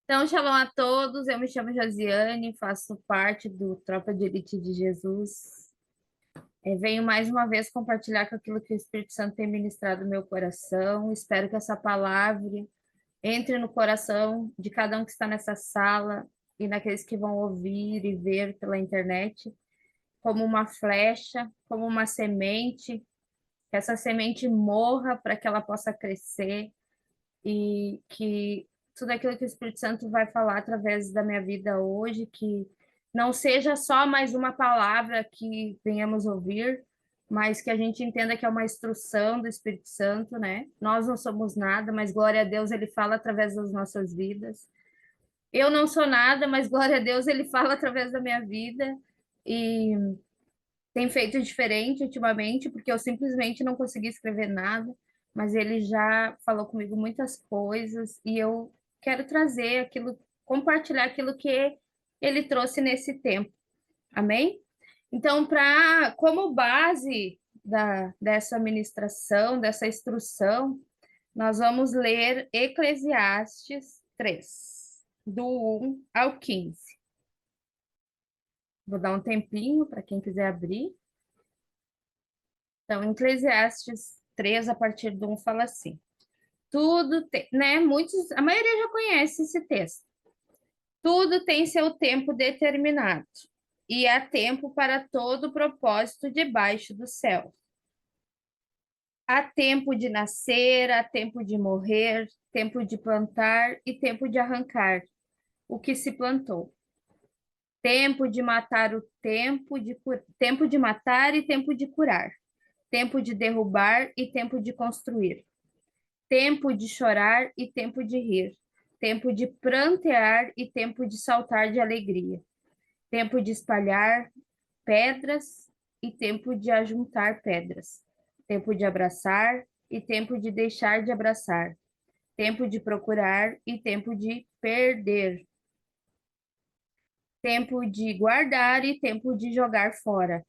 Então, shalom a todos. Eu me chamo Josiane, faço parte do Tropa de Elite de Jesus. Venho mais uma vez compartilhar com aquilo que o Espírito Santo tem ministrado no meu coração. Espero que essa palavra entre no coração de cada um que está nessa sala e naqueles que vão ouvir e ver pela internet, como uma flecha, como uma semente, que essa semente morra para que ela possa crescer e que tudo aquilo que o Espírito Santo vai falar através da minha vida hoje, que não seja só mais uma palavra que venhamos ouvir, mas que a gente entenda que é uma instrução do Espírito Santo, né? Nós não somos nada, mas glória a Deus, ele fala através das nossas vidas. Eu não sou nada, mas glória a Deus, ele fala através da minha vida. E tem feito diferente ultimamente, porque eu simplesmente não consegui escrever nada, mas ele já falou comigo muitas coisas e eu quero trazer aquilo, compartilhar aquilo que ele trouxe nesse tempo. Amém? Então, como base dessa ministração, dessa instrução, nós vamos ler Eclesiastes 3, do 1 ao 15. Vou dar um tempinho para quem quiser abrir. Então, Eclesiastes 3, a partir do 1, fala assim: tudo tem, né? A maioria já conhece esse texto. Tudo tem seu tempo determinado, e há tempo para todo propósito debaixo do céu. Há tempo de nascer, há tempo de morrer, tempo de plantar e tempo de arrancar o que se plantou. Tempo de matar tempo de matar e tempo de curar. Tempo de derrubar e tempo de construir. Tempo de chorar e tempo de rir, tempo de prantear e tempo de saltar de alegria, tempo de espalhar pedras e tempo de ajuntar pedras, tempo de abraçar e tempo de deixar de abraçar, tempo de procurar e tempo de perder, tempo de guardar e tempo de jogar fora,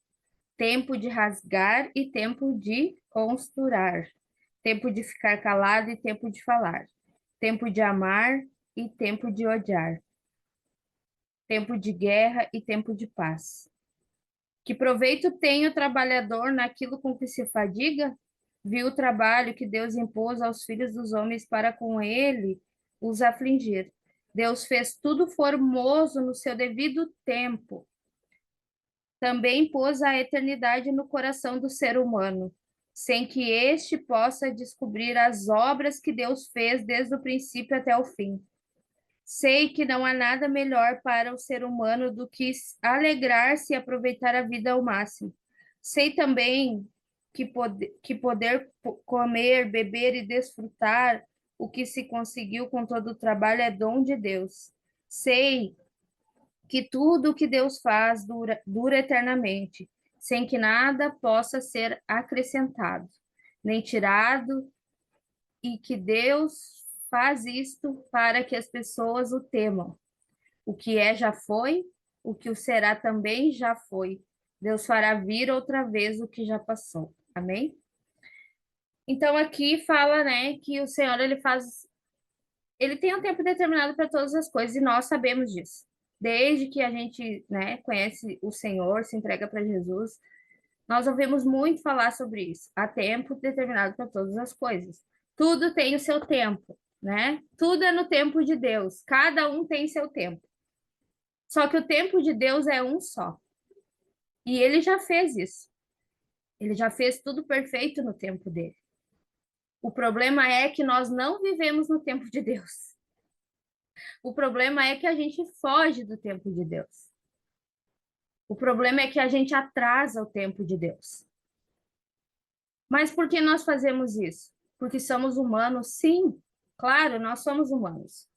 tempo de rasgar e tempo de costurar, tempo de ficar calado e tempo de falar, tempo de amar e tempo de odiar, tempo de guerra e tempo de paz. Que proveito tem o trabalhador naquilo com que se fadiga? Viu o trabalho que Deus impôs aos filhos dos homens para com ele os afligir. Deus fez tudo formoso no seu devido tempo. Também pôs a eternidade no coração do ser humano, sem que este possa descobrir as obras que Deus fez desde o princípio até o fim. Sei que não há nada melhor para o ser humano do que alegrar-se e aproveitar a vida ao máximo. Sei também que poder comer, beber e desfrutar o que se conseguiu com todo o trabalho é dom de Deus. Sei que tudo o que Deus faz dura eternamente, sem que nada possa ser acrescentado, nem tirado, e que Deus faz isto para que as pessoas o temam. O que é já foi, o que o será também já foi. Deus fará vir outra vez o que já passou. Amém? Então aqui fala, né, que o Senhor ele tem um tempo determinado para todas as coisas e nós sabemos disso. Desde que a gente, né, conhece o Senhor, se entrega para Jesus, nós ouvimos muito falar sobre isso. Há tempo determinado para todas as coisas. Tudo tem o seu tempo, né? Tudo é no tempo de Deus. Cada um tem seu tempo. Só que o tempo de Deus é um só. E ele já fez isso. Ele já fez tudo perfeito no tempo dele. O problema é que nós não vivemos no tempo de Deus. O problema é que a gente foge do tempo de Deus. O problema é que a gente atrasa o tempo de Deus. Mas por que nós fazemos isso? Porque somos humanos? Sim, claro, nós somos humanos.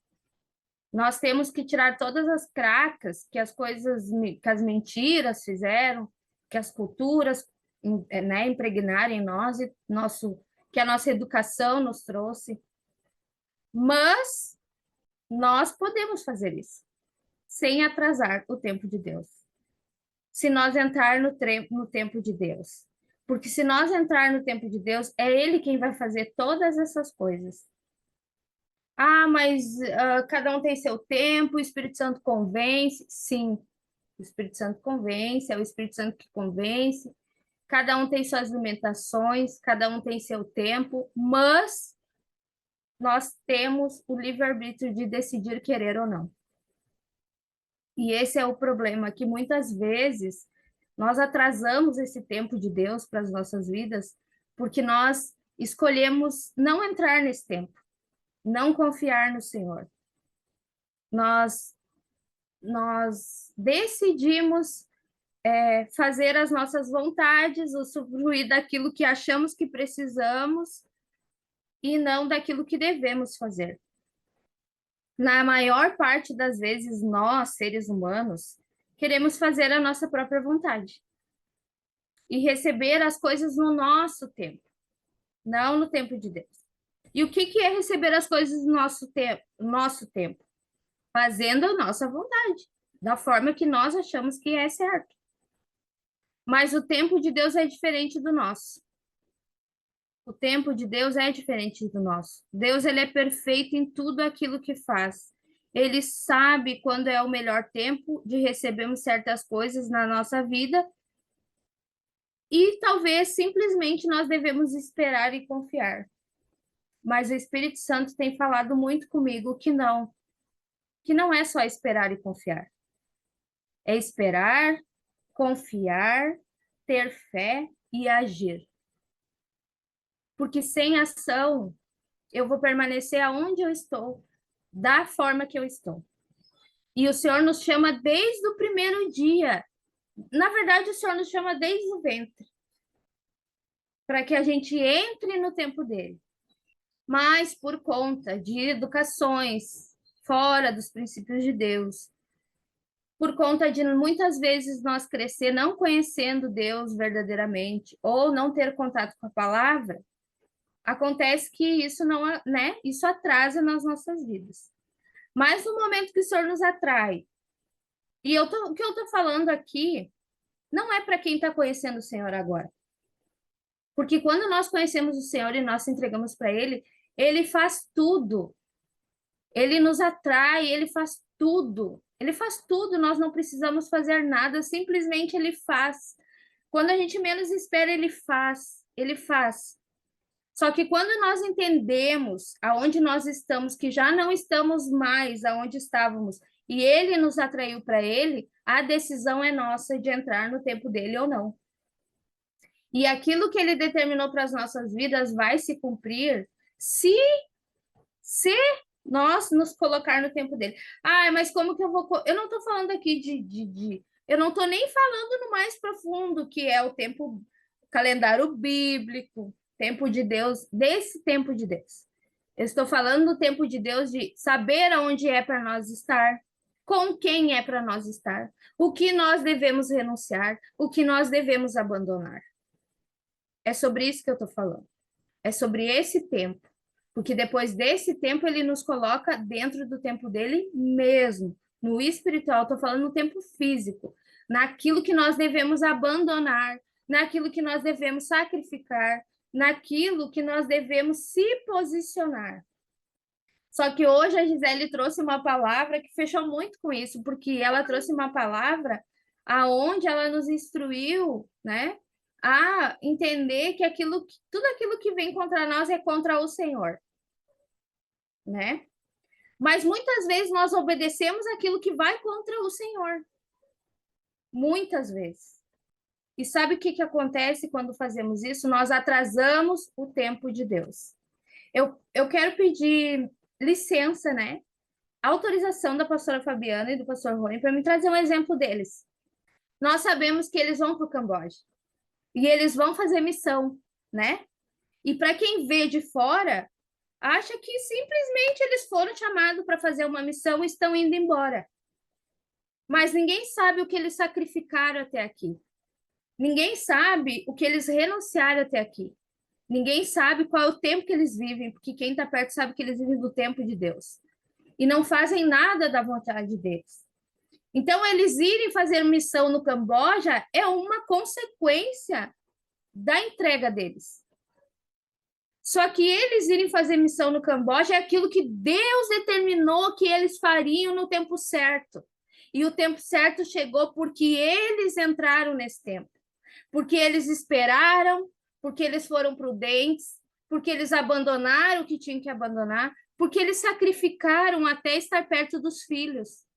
Nós temos que tirar todas as cracas que as coisas, que as mentiras fizeram, que as culturas, né, impregnaram em nós, que a nossa educação nos trouxe. Mas nós podemos fazer isso, sem atrasar o tempo de Deus. Se nós entrar no tempo de Deus. Porque se nós entrar no tempo de Deus, é Ele quem vai fazer todas essas coisas. Mas cada um tem seu tempo, o Espírito Santo convence. Sim, o Espírito Santo convence, é o Espírito Santo que convence. Cada um tem suas limitações, cada um tem seu tempo, mas nós temos o livre-arbítrio de decidir querer ou não. E esse é o problema, que muitas vezes nós atrasamos esse tempo de Deus para as nossas vidas, porque nós escolhemos não entrar nesse tempo, não confiar no Senhor. Nós decidimos fazer as nossas vontades, usufruir daquilo que achamos que precisamos e não daquilo que devemos fazer. Na maior parte das vezes, nós, seres humanos, queremos fazer a nossa própria vontade e receber as coisas no nosso tempo, não no tempo de Deus. E o que é receber as coisas no nosso tempo? Fazendo a nossa vontade, da forma que nós achamos que é certo. Mas o tempo de Deus é diferente do nosso. O tempo de Deus é diferente do nosso. Deus, ele é perfeito em tudo aquilo que faz. Ele sabe quando é o melhor tempo de recebermos certas coisas na nossa vida e talvez simplesmente nós devemos esperar e confiar. Mas o Espírito Santo tem falado muito comigo que não é só esperar e confiar. É esperar, confiar, ter fé e agir. Porque sem ação, eu vou permanecer aonde eu estou, da forma que eu estou. E o Senhor nos chama desde o primeiro dia. Na verdade, o Senhor nos chama desde o ventre, para que a gente entre no tempo dele. Mas por conta de educações fora dos princípios de Deus, por conta de muitas vezes nós crescer não conhecendo Deus verdadeiramente, ou não ter contato com a palavra, acontece que isso não, né? Isso atrasa nas nossas vidas. Mas no momento que o Senhor nos atrai, e o que eu estou falando aqui não é para quem está conhecendo o Senhor agora. Porque quando nós conhecemos o Senhor e nós entregamos para Ele, Ele faz tudo. Ele nos atrai, Ele faz tudo. Ele faz tudo, nós não precisamos fazer nada, simplesmente Ele faz. Quando a gente menos espera, Ele faz. Ele faz. Só que quando nós entendemos aonde nós estamos, que já não estamos mais aonde estávamos, e Ele nos atraiu para Ele, a decisão é nossa de entrar no tempo dele ou não. E aquilo que Ele determinou para as nossas vidas vai se cumprir se nós nos colocar no tempo dele. Mas como que eu vou... Eu não estou falando aqui eu não estou nem falando no mais profundo, que é o tempo, calendário bíblico, tempo de Deus, desse tempo de Deus. Eu estou falando do tempo de Deus, de saber aonde é para nós estar, com quem é para nós estar, o que nós devemos renunciar, o que nós devemos abandonar. É sobre isso que eu estou falando. É sobre esse tempo. Porque depois desse tempo, ele nos coloca dentro do tempo dele mesmo. No espiritual, estou falando no tempo físico. Naquilo que nós devemos abandonar, naquilo que nós devemos sacrificar, naquilo que nós devemos se posicionar. Só que hoje a Gisele trouxe uma palavra que fechou muito com isso, porque ela trouxe uma palavra aonde ela nos instruiu, né, a entender que tudo aquilo que vem contra nós é contra o Senhor, né? Mas muitas vezes nós obedecemos aquilo que vai contra o Senhor. Muitas vezes. E sabe o que acontece quando fazemos isso? Nós atrasamos o tempo de Deus. Eu quero pedir licença, né? Autorização da pastora Fabiana e do pastor Rony para me trazer um exemplo deles. Nós sabemos que eles vão para o Camboja e eles vão fazer missão, né? E para quem vê de fora, acha que simplesmente eles foram chamados para fazer uma missão e estão indo embora. Mas ninguém sabe o que eles sacrificaram até aqui. Ninguém sabe o que eles renunciaram até aqui. Ninguém sabe qual é o tempo que eles vivem, porque quem está perto sabe que eles vivem do tempo de Deus. E não fazem nada da vontade deles. Então, eles irem fazer missão no Camboja é uma consequência da entrega deles. Só que eles irem fazer missão no Camboja é aquilo que Deus determinou que eles fariam no tempo certo. E o tempo certo chegou porque eles entraram nesse tempo. Porque eles esperaram, porque eles foram prudentes, porque eles abandonaram o que tinham que abandonar, porque eles sacrificaram até estar perto dos filhos.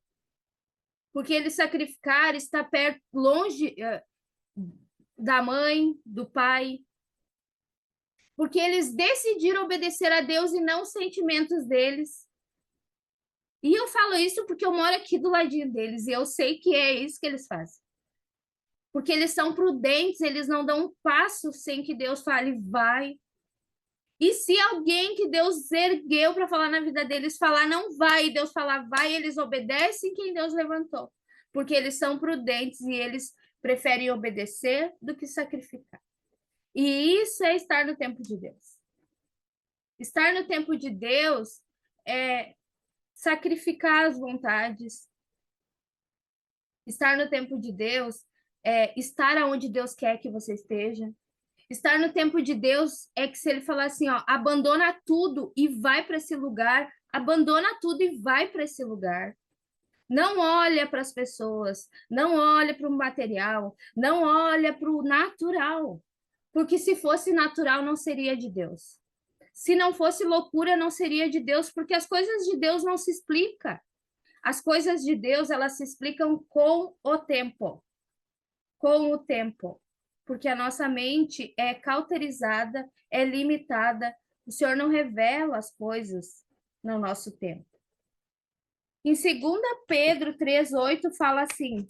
Porque eles sacrificaram estar perto, longe da mãe, do pai, porque eles decidiram obedecer a Deus e não os sentimentos deles. E eu falo isso porque eu moro aqui do ladinho deles e eu sei que é isso que eles fazem. Porque eles são prudentes, eles não dão um passo sem que Deus fale, vai. E se alguém que Deus ergueu para falar na vida deles falar, não vai, e Deus falar, vai, eles obedecem quem Deus levantou. Porque eles são prudentes e eles preferem obedecer do que sacrificar. E isso é estar no tempo de Deus. Estar no tempo de Deus é sacrificar as vontades. Estar no tempo de Deus é estar aonde Deus quer que você esteja. Estar no tempo de Deus é que se ele falar assim, ó, abandona tudo e vai para esse lugar, abandona tudo e vai para esse lugar. Não olha para as pessoas, não olha para o material, não olha para o natural. Porque se fosse natural, não seria de Deus. Se não fosse loucura, não seria de Deus, porque as coisas de Deus não se explicam. As coisas de Deus, elas se explicam com o tempo. Com o tempo. Porque a nossa mente é cauterizada, é limitada. O Senhor não revela as coisas no nosso tempo. Em 2 Pedro 3,8 fala assim: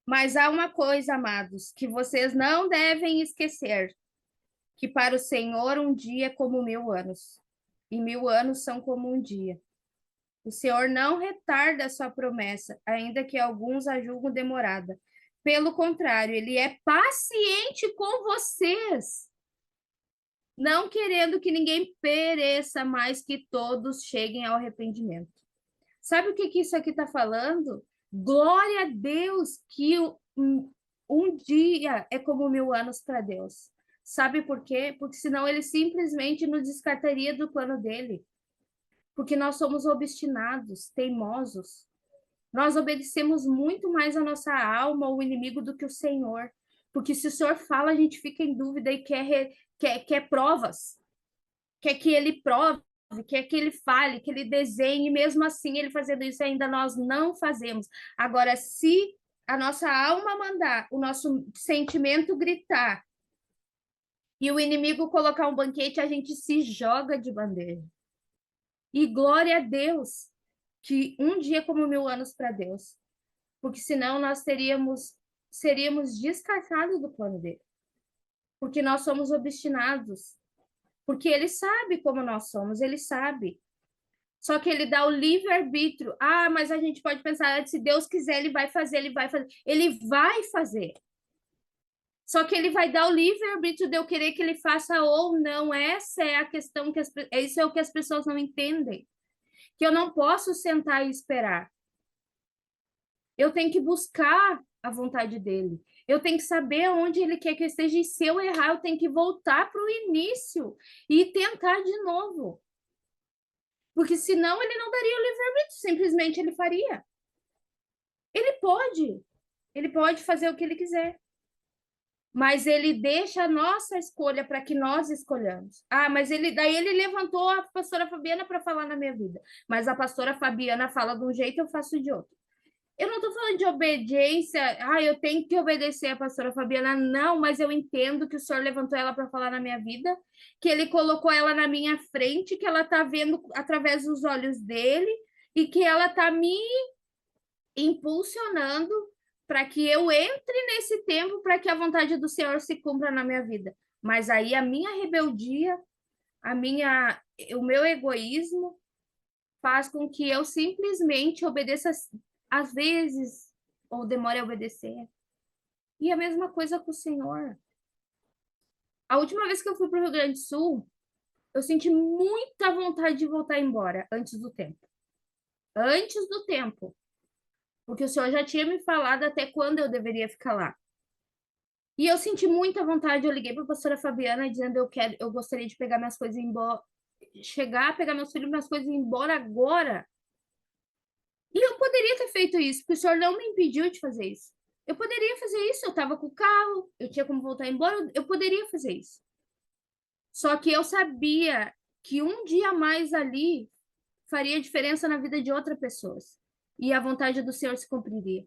mas há uma coisa, amados, que vocês não devem esquecer, que para o Senhor um dia é como 1000 anos, e 1000 anos são como um dia. O Senhor não retarda a sua promessa, ainda que alguns a julgam demorada. Pelo contrário, ele é paciente com vocês, não querendo que ninguém pereça, mas que todos cheguem ao arrependimento. Sabe o que isso aqui está falando? Glória a Deus que um dia é como 1000 anos para Deus. Sabe por quê? Porque senão ele simplesmente nos descartaria do plano dele. Porque nós somos obstinados, teimosos. Nós obedecemos muito mais a nossa alma ou o inimigo do que o Senhor. Porque se o Senhor fala, a gente fica em dúvida e quer provas. Quer que ele prove, quer que ele fale, que ele desenhe, mesmo assim, ele fazendo isso, ainda nós não fazemos. Agora, se a nossa alma mandar, o nosso sentimento gritar, e o inimigo colocar um banquete, a gente se joga de bandeja. E glória a Deus, que um dia é como 1000 anos para Deus. Porque senão nós seríamos descartados do plano dele. Porque nós somos obstinados. Porque ele sabe como nós somos, ele sabe. Só que ele dá o livre-arbítrio. Ah, mas a gente pode pensar, se Deus quiser, ele vai fazer, ele vai fazer. Ele vai fazer. Só que ele vai dar o livre-arbítrio de eu querer que ele faça ou não. Essa é a questão isso é o que as pessoas não entendem. Que eu não posso sentar e esperar. Eu tenho que buscar a vontade dele. Eu tenho que saber onde ele quer que eu esteja. E se eu errar, eu tenho que voltar para o início e tentar de novo. Porque senão ele não daria o livre-arbítrio, simplesmente ele faria. Ele pode fazer o que ele quiser. Mas ele deixa a nossa escolha para que nós escolhamos. Ah, mas daí ele levantou a pastora Fabiana para falar na minha vida. Mas a pastora Fabiana fala de um jeito, eu faço de outro. Eu não estou falando de obediência, eu tenho que obedecer a pastora Fabiana, não, mas eu entendo que o Senhor levantou ela para falar na minha vida, que ele colocou ela na minha frente, que ela está vendo através dos olhos dele e que ela está me impulsionando para que eu entre nesse tempo para que a vontade do Senhor se cumpra na minha vida. Mas aí a minha rebeldia, o meu egoísmo faz com que eu simplesmente obedeça às vezes, ou demore a obedecer. E a mesma coisa com o Senhor. A última vez que eu fui para o Rio Grande do Sul, eu senti muita vontade de voltar embora antes do tempo. Antes do tempo. Porque o Senhor já tinha me falado até quando eu deveria ficar lá. E eu senti muita vontade, eu liguei para a pastora Fabiana dizendo eu gostaria de pegar minhas coisas e ir embora, chegar, pegar meus filhos, minhas coisas e ir embora agora. E eu poderia ter feito isso, porque o senhor não me impediu de fazer isso. Eu poderia fazer isso, eu estava com o carro, eu tinha como voltar embora, eu poderia fazer isso. Só que eu sabia que um dia a mais ali faria diferença na vida de outras pessoas. E a vontade do Senhor se cumpriria.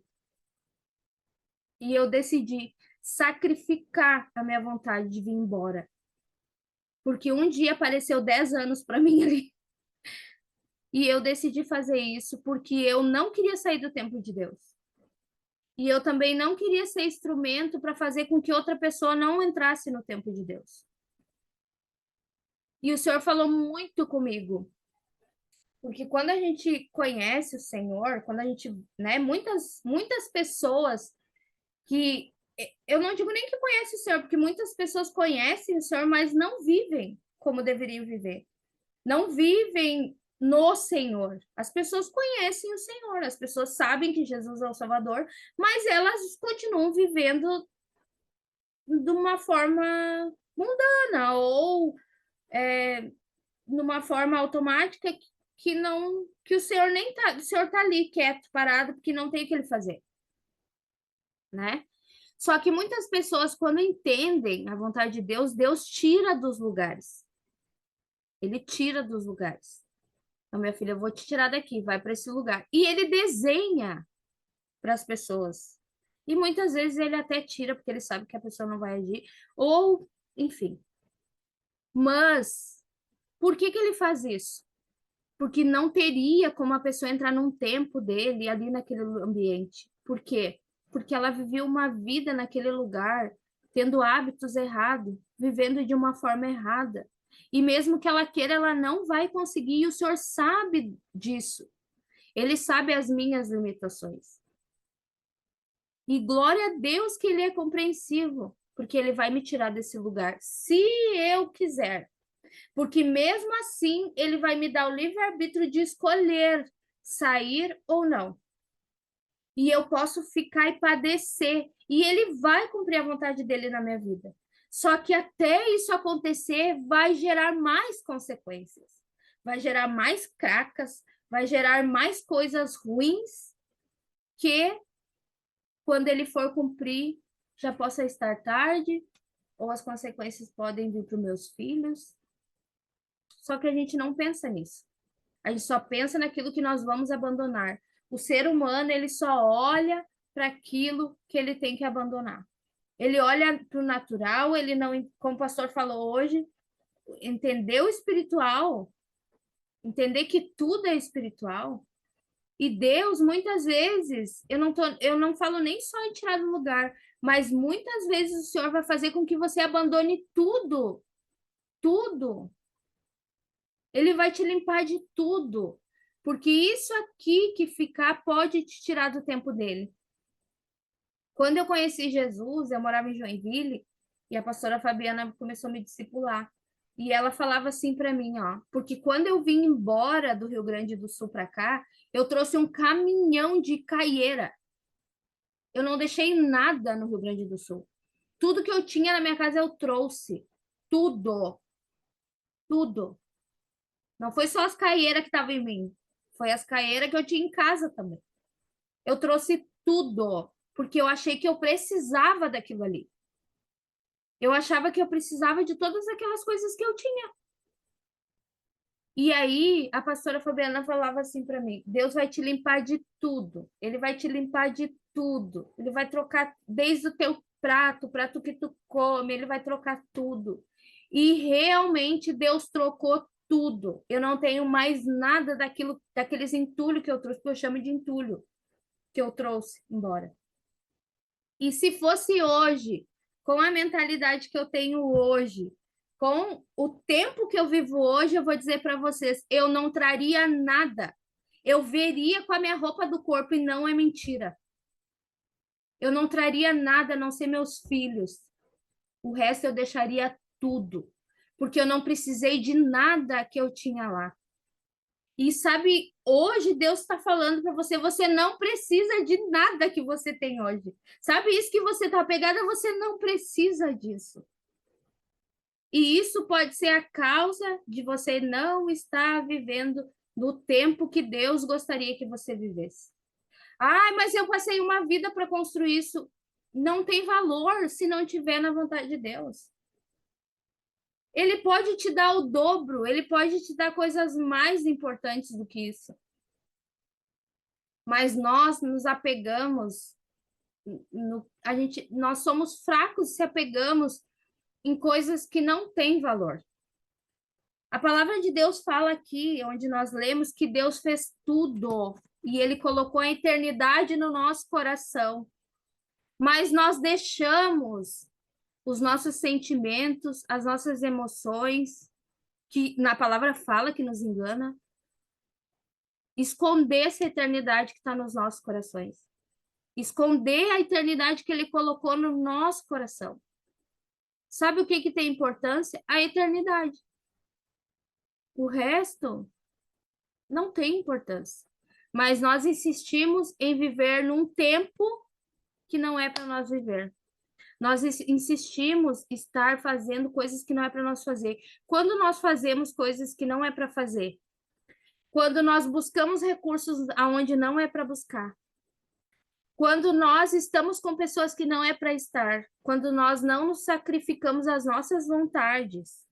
E eu decidi sacrificar a minha vontade de vir embora. Porque um dia apareceu 10 anos para mim ali. E eu decidi fazer isso porque eu não queria sair do tempo de Deus. E eu também não queria ser instrumento para fazer com que outra pessoa não entrasse no tempo de Deus. E o Senhor falou muito comigo. Porque quando a gente conhece o Senhor, quando a gente, né, muitas pessoas que eu não digo nem que conhecem o Senhor, porque muitas pessoas conhecem o Senhor, mas não vivem como deveriam viver. Não vivem no Senhor. As pessoas conhecem o Senhor, as pessoas sabem que Jesus é o Salvador, mas elas continuam vivendo de uma forma mundana ou numa forma automática que não que o Senhor nem tá, o Senhor tá ali quieto, parado, porque não tem o que ele fazer, né? Só que muitas pessoas, quando entendem a vontade de Deus, Deus tira dos lugares. Ele tira dos lugares. Então, minha filha, eu vou te tirar daqui, vai para esse lugar. E ele desenha para as pessoas. E muitas vezes ele até tira, porque ele sabe que a pessoa não vai agir, ou, enfim. Mas, por que que ele faz isso? Porque não teria como a pessoa entrar num tempo dele ali naquele ambiente. Por quê? Porque ela viveu uma vida naquele lugar, tendo hábitos errados, vivendo de uma forma errada. E mesmo que ela queira, ela não vai conseguir, e o Senhor sabe disso. Ele sabe as minhas limitações. E glória a Deus que ele é compreensivo, porque ele vai me tirar desse lugar, se eu quiser. Porque mesmo assim, ele vai me dar o livre-arbítrio de escolher sair ou não. E eu posso ficar e padecer. E ele vai cumprir a vontade dele na minha vida. Só que até isso acontecer, vai gerar mais consequências. Vai gerar mais cracas, vai gerar mais coisas ruins que quando ele for cumprir, já possa estar tarde, ou as consequências podem vir para os meus filhos. Só que a gente não pensa nisso. A gente só pensa naquilo que nós vamos abandonar. O ser humano, ele só olha para aquilo que ele tem que abandonar. Ele olha para o natural, ele não, como o pastor falou hoje, entender o espiritual, entender que tudo é espiritual. E Deus, muitas vezes, eu não falo nem só em tirar do lugar, mas muitas vezes o Senhor vai fazer com que você abandone tudo, tudo. Ele vai te limpar de tudo, porque isso aqui que ficar pode te tirar do tempo dele. Quando eu conheci Jesus, eu morava em Joinville e a pastora Fabiana começou a me discipular. E ela falava assim para mim, ó, porque quando eu vim embora do Rio Grande do Sul para cá, eu trouxe um caminhão de caieira. Eu não deixei nada no Rio Grande do Sul. Tudo que eu tinha na minha casa eu trouxe. Tudo, tudo. Não foi só as caieiras que estavam em mim, foi as caieiras que eu tinha em casa também. Eu trouxe tudo, porque eu achei que eu precisava daquilo ali. Eu achava que eu precisava de todas aquelas coisas que eu tinha. E aí, a pastora Fabiana falava assim para mim: Deus vai te limpar de tudo. Ele vai te limpar de tudo. Ele vai trocar desde o teu prato, o prato que tu come, ele vai trocar tudo. E realmente Deus trocou tudo. Eu não tenho mais nada daqueles entulhos que eu trouxe, que eu chamo de entulho, que eu trouxe embora. E se fosse hoje, com a mentalidade que eu tenho hoje, com o tempo que eu vivo hoje, eu vou dizer para vocês, eu não traria nada. Eu veria com a minha roupa do corpo e não é mentira. Eu não traria nada a não ser meus filhos. O resto eu deixaria tudo, porque eu não precisei de nada que eu tinha lá. E sabe hoje Deus está falando para você, você não precisa de nada que você tem hoje. Sabe isso que você está pegada, você não precisa disso. E isso pode ser a causa de você não estar vivendo no tempo que Deus gostaria que você vivesse. Ah, mas eu passei uma vida para construir isso. Não tem valor se não tiver na vontade de Deus. Ele pode te dar o dobro, ele pode te dar coisas mais importantes do que isso. Mas nós nos apegamos, nós somos fracos se apegamos em coisas que não têm valor. A palavra de Deus fala aqui, onde nós lemos, que Deus fez tudo e ele colocou a eternidade no nosso coração. Mas nós deixamos os nossos sentimentos, as nossas emoções, que na palavra fala que nos engana, esconder essa eternidade que está nos nossos corações. Esconder a eternidade que ele colocou no nosso coração. Sabe o que tem importância? A eternidade. O resto não tem importância. Mas nós insistimos em viver num tempo que não é para nós viver. Nós insistimos em estar fazendo coisas que não é para nós fazer. Quando nós fazemos coisas que não é para fazer, quando nós buscamos recursos aonde não é para buscar, quando nós estamos com pessoas que não é para estar, quando nós não nos sacrificamos às nossas vontades,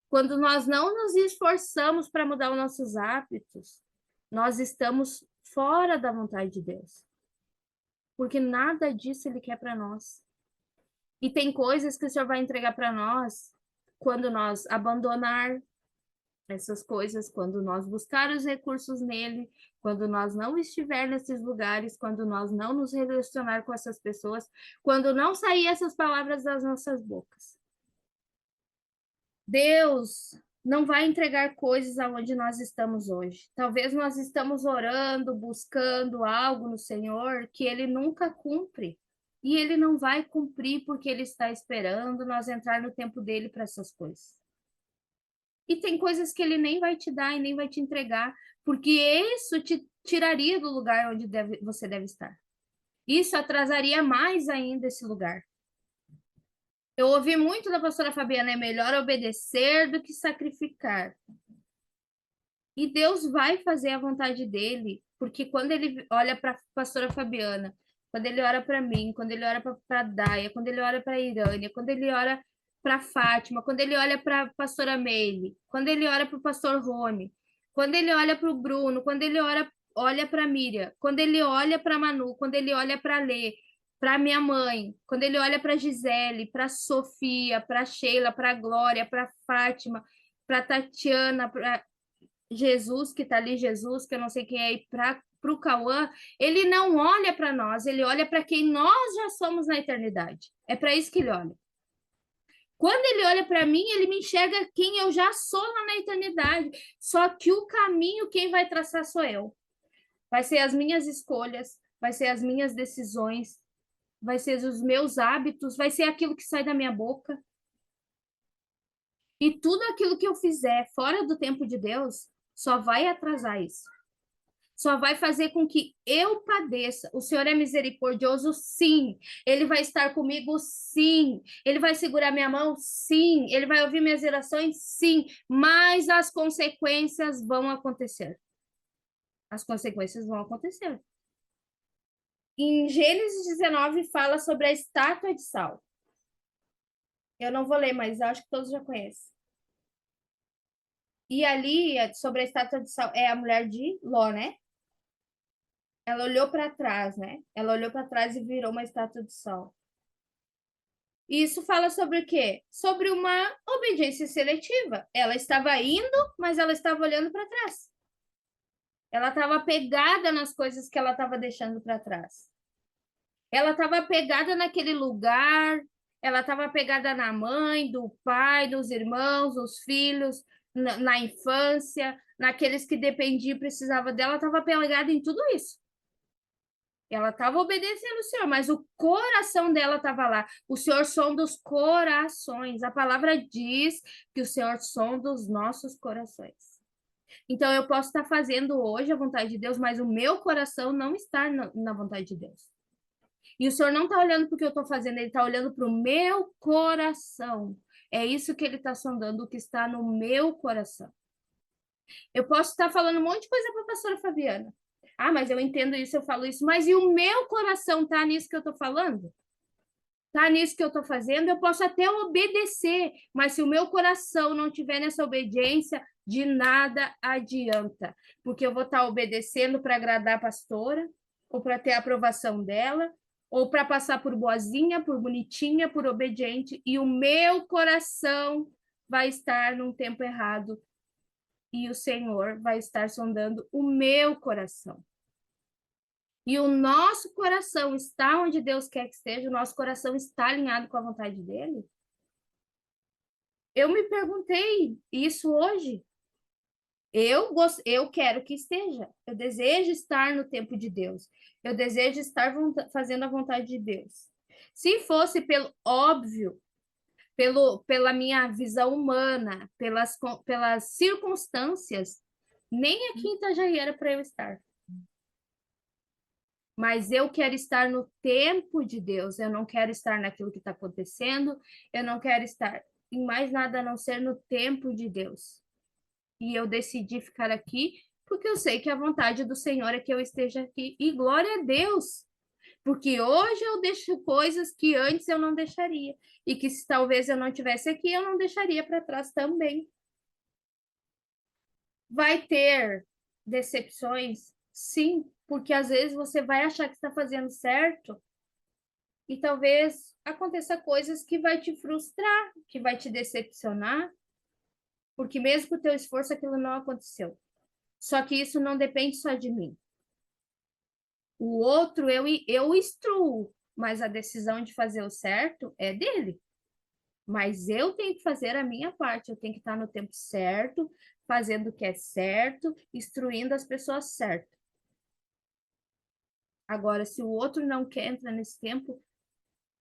quando nós não nos esforçamos para mudar os nossos hábitos, nós estamos fora da vontade de Deus. Porque nada disso ele quer para nós. E tem coisas que o Senhor vai entregar para nós quando nós abandonar essas coisas, quando nós buscar os recursos nele, quando nós não estiver nesses lugares, quando nós não nos relacionar com essas pessoas, quando não sair essas palavras das nossas bocas. Deus não vai entregar coisas aonde nós estamos hoje. Talvez nós estamos orando, buscando algo no Senhor que ele nunca cumpre. E ele não vai cumprir porque ele está esperando nós entrar no tempo dele para essas coisas. E tem coisas que ele nem vai te dar e nem vai te entregar, porque isso te tiraria do lugar onde você deve estar. Isso atrasaria mais ainda esse lugar. Eu ouvi muito da pastora Fabiana, é melhor obedecer do que sacrificar. E Deus vai fazer a vontade dele, porque quando ele olha para a pastora Fabiana, quando ele ora para mim, quando ele ora para a Daia, quando ele ora para a Irânia, quando ele ora para a Fátima, quando ele olha para a pastora Meile, quando ele ora para o pastor Rony, quando ele olha para o Bruno, quando ele olha para a Miriam, quando ele olha para a Manu, quando ele olha para a Lê, para minha mãe, quando ele olha para a Gisele, para a Sofia, para a Sheila, para a Glória, para a Fátima, para a Tatiana, para Jesus, que está ali, Jesus, que eu não sei quem é, para o Cauã, ele não olha para nós, ele olha para quem nós já somos na eternidade. É para isso que ele olha. Quando ele olha para mim, ele me enxerga quem eu já sou lá na eternidade. Só que o caminho, quem vai traçar sou eu. Vai ser as minhas escolhas, vai ser as minhas decisões, vai ser os meus hábitos, vai ser aquilo que sai da minha boca. E tudo aquilo que eu fizer fora do tempo de Deus só vai atrasar isso. Só vai fazer com que eu padeça. O Senhor é misericordioso, sim. Ele vai estar comigo, sim. Ele vai segurar minha mão, sim. Ele vai ouvir minhas orações, sim. Mas as consequências vão acontecer. As consequências vão acontecer. Em Gênesis 19 fala sobre a estátua de sal. Eu não vou ler, mas acho que todos já conhecem. E ali, sobre a estátua de sal, é a mulher de Ló, né? Ela olhou para trás, né? Ela olhou para trás e virou uma estátua de sal. E isso fala sobre o quê? Sobre uma obediência seletiva. Ela estava indo, mas ela estava olhando para trás. Ela estava pegada nas coisas que ela estava deixando para trás. Ela estava pegada naquele lugar, ela estava pegada na mãe, do pai, dos irmãos, dos filhos, na infância, naqueles que dependiam e precisavam dela, estava pegada em tudo isso. Ela estava obedecendo o Senhor, mas o coração dela estava lá. O Senhor sonda os corações. A palavra diz que o Senhor sonda os nossos corações. Então, eu posso estar fazendo hoje a vontade de Deus, mas o meu coração não está na vontade de Deus. E o Senhor não está olhando para o que eu estou fazendo, Ele está olhando para o meu coração. É isso que Ele está sondando, o que está no meu coração. Eu posso estar falando um monte de coisa para a pastora Fabiana. Ah, mas eu entendo isso, eu falo isso, mas e o meu coração está nisso que eu estou falando? Está nisso que eu estou fazendo? Eu posso até obedecer, mas se o meu coração não tiver nessa obediência, de nada adianta, porque eu vou estar obedecendo para agradar a pastora, ou para ter a aprovação dela, ou para passar por boazinha, por bonitinha, por obediente, e o meu coração vai estar num tempo errado, e o Senhor vai estar sondando o meu coração. E o nosso coração está onde Deus quer que esteja, o nosso coração está alinhado com a vontade dele? Eu me perguntei isso hoje. Eu quero que esteja. Eu desejo estar no tempo de Deus. Eu desejo estar fazendo a vontade de Deus. Se fosse pelo óbvio, pela minha visão humana, pelas circunstâncias, nem aqui em Itajaí era para eu estar. Mas eu quero estar no tempo de Deus, eu não quero estar naquilo que está acontecendo, eu não quero estar em mais nada a não ser no tempo de Deus. E eu decidi ficar aqui porque eu sei que a vontade do Senhor é que eu esteja aqui. E glória a Deus, porque hoje eu deixo coisas que antes eu não deixaria. E que se talvez eu não tivesse aqui, eu não deixaria para trás também. Vai ter decepções? Sim, porque às vezes você vai achar que está fazendo certo e talvez aconteça coisas que vai te frustrar, que vai te decepcionar, porque mesmo com o teu esforço aquilo não aconteceu. Só que isso não depende só de mim. O outro eu instruo, mas a decisão de fazer o certo é dele. Mas eu tenho que fazer a minha parte, eu tenho que estar no tempo certo, fazendo o que é certo, instruindo as pessoas certas. Agora, se o outro não quer entrar nesse tempo,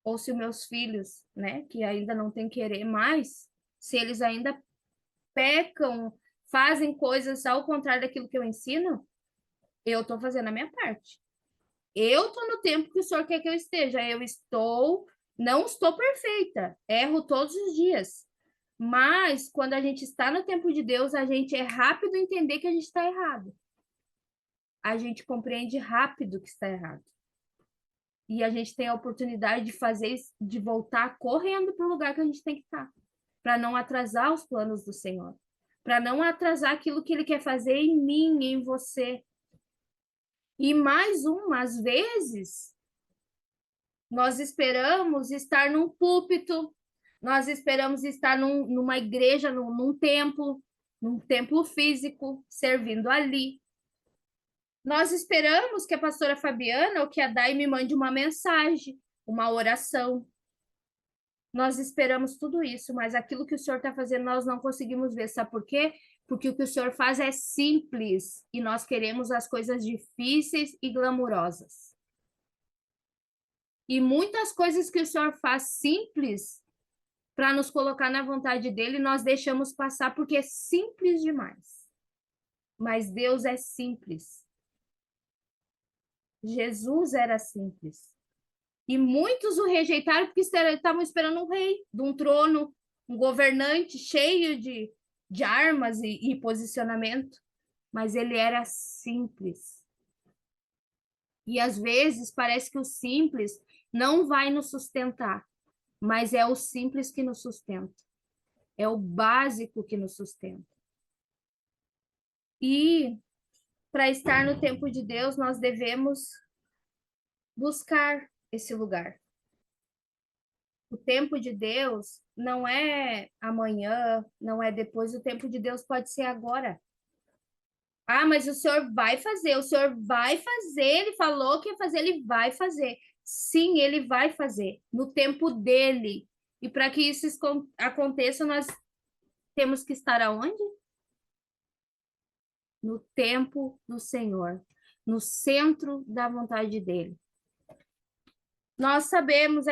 ou se os meus filhos, né, que ainda não têm querer mais, se eles ainda pecam, fazem coisas ao contrário daquilo que eu ensino, eu estou fazendo a minha parte. Eu estou no tempo que o Senhor quer que eu esteja. Não estou perfeita, erro todos os dias. Mas quando a gente está no tempo de Deus, a gente é rápido em entender que a gente está errado. A gente compreende rápido que está errado. E a gente tem a oportunidade de fazer, de voltar correndo para o lugar que a gente tem que estar, para não atrasar os planos do Senhor, para não atrasar aquilo que Ele quer fazer em mim, em você. E mais às vezes, nós esperamos estar num púlpito, nós esperamos estar numa igreja, num templo físico, servindo ali. Nós esperamos que a pastora Fabiana ou que a Dai me mande uma mensagem, uma oração. Nós esperamos tudo isso, mas aquilo que o Senhor está fazendo nós não conseguimos ver. Sabe por quê? Porque o que o Senhor faz é simples e nós queremos as coisas difíceis e glamurosas. E muitas coisas que o Senhor faz simples para nos colocar na vontade dele, nós deixamos passar porque é simples demais. Mas Deus é simples. Jesus era simples. E muitos o rejeitaram porque estavam esperando um rei, de um trono, um governante cheio de armas e posicionamento. Mas ele era simples. E às vezes parece que o simples não vai nos sustentar, mas é o simples que nos sustenta. É o básico que nos sustenta. E para estar no tempo de Deus, nós devemos buscar esse lugar. O tempo de Deus não é amanhã, não é depois, o tempo de Deus pode ser agora. Ah, mas o senhor vai fazer, ele falou que ia fazer, ele vai fazer. Sim, ele vai fazer, no tempo dele. E para que isso aconteça, nós temos que estar aonde? No tempo do Senhor, no centro da vontade dele. Nós sabemos,